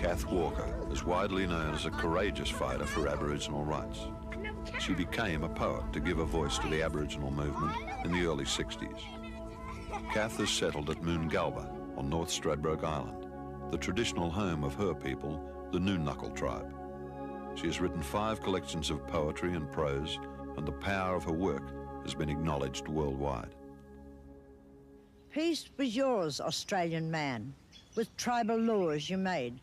Kath Walker is widely known as a courageous fighter for Aboriginal rights. She became a poet to give a voice to the Aboriginal movement in the early 60s. Kath is settled at Moongalba on North Stradbroke Island, the traditional home of her people, the Nunukul tribe. She has written 5 collections of poetry and prose, and the power of her work has been acknowledged worldwide. Peace was yours, Australian man, with tribal laws you made,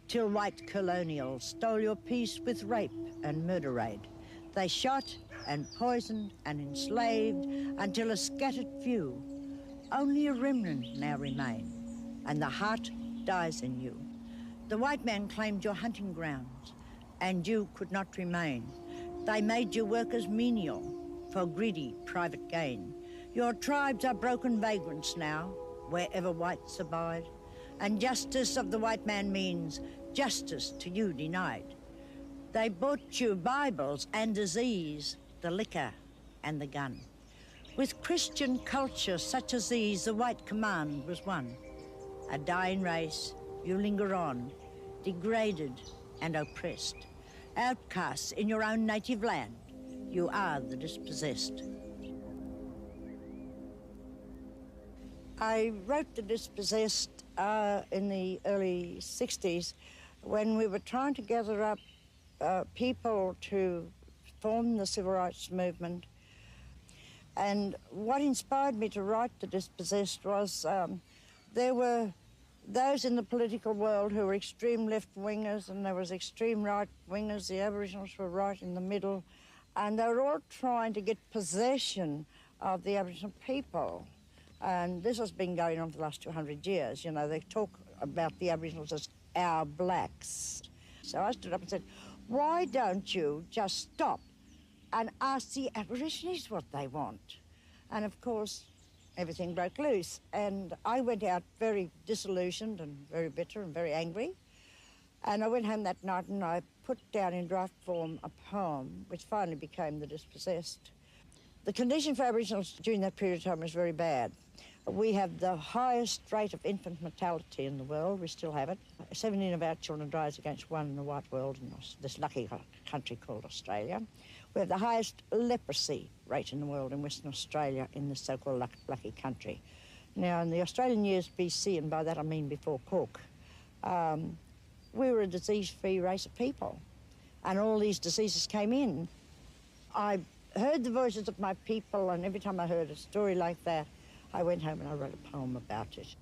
till white colonials stole your peace with rape and murder raid. They shot and poisoned and enslaved until a scattered few, only a remnant now remain, and the heart dies in you. The white man claimed your hunting grounds, and you could not remain. They made you work as menial for greedy private gain. Your tribes are broken vagrants now, wherever whites abide, and justice of the white man means justice to you denied. They bought you Bibles and disease, the liquor and the gun. With Christian culture such as these, the white command was won. A dying race, you linger on, degraded and oppressed. Outcasts in your own native land, you are the dispossessed. I wrote The Dispossessed in the early 60s when we were trying to gather up people to form the civil rights movement. And what inspired me to write The Dispossessed was there were those in the political world who were extreme left-wingers, and there was extreme right-wingers. The Aboriginals were right in the middle, and they were all trying to get possession of the Aboriginal people. And this has been going on for the last 200 years. You know, they talk about the Aboriginals as our blacks. So I stood up and said, why don't you just stop and ask the Aborigines what they want? And of course, everything broke loose. And I went out very disillusioned and very bitter and very angry. And I went home that night and I put down in draft form a poem which finally became The Dispossessed. The condition for Aboriginals during that period of time was very bad. We have the highest rate of infant mortality in the world. We still have it. 17 of our children dies against 1 in the white world in this lucky country called Australia. We have the highest leprosy rate in the world in Western Australia in this so-called lucky country. Now, in the Australian years BC, and by that I mean before Cook, we were a disease-free race of people, and all these diseases came in. I heard the voices of my people, and every time I heard a story like that, I went home and I wrote a poem about it.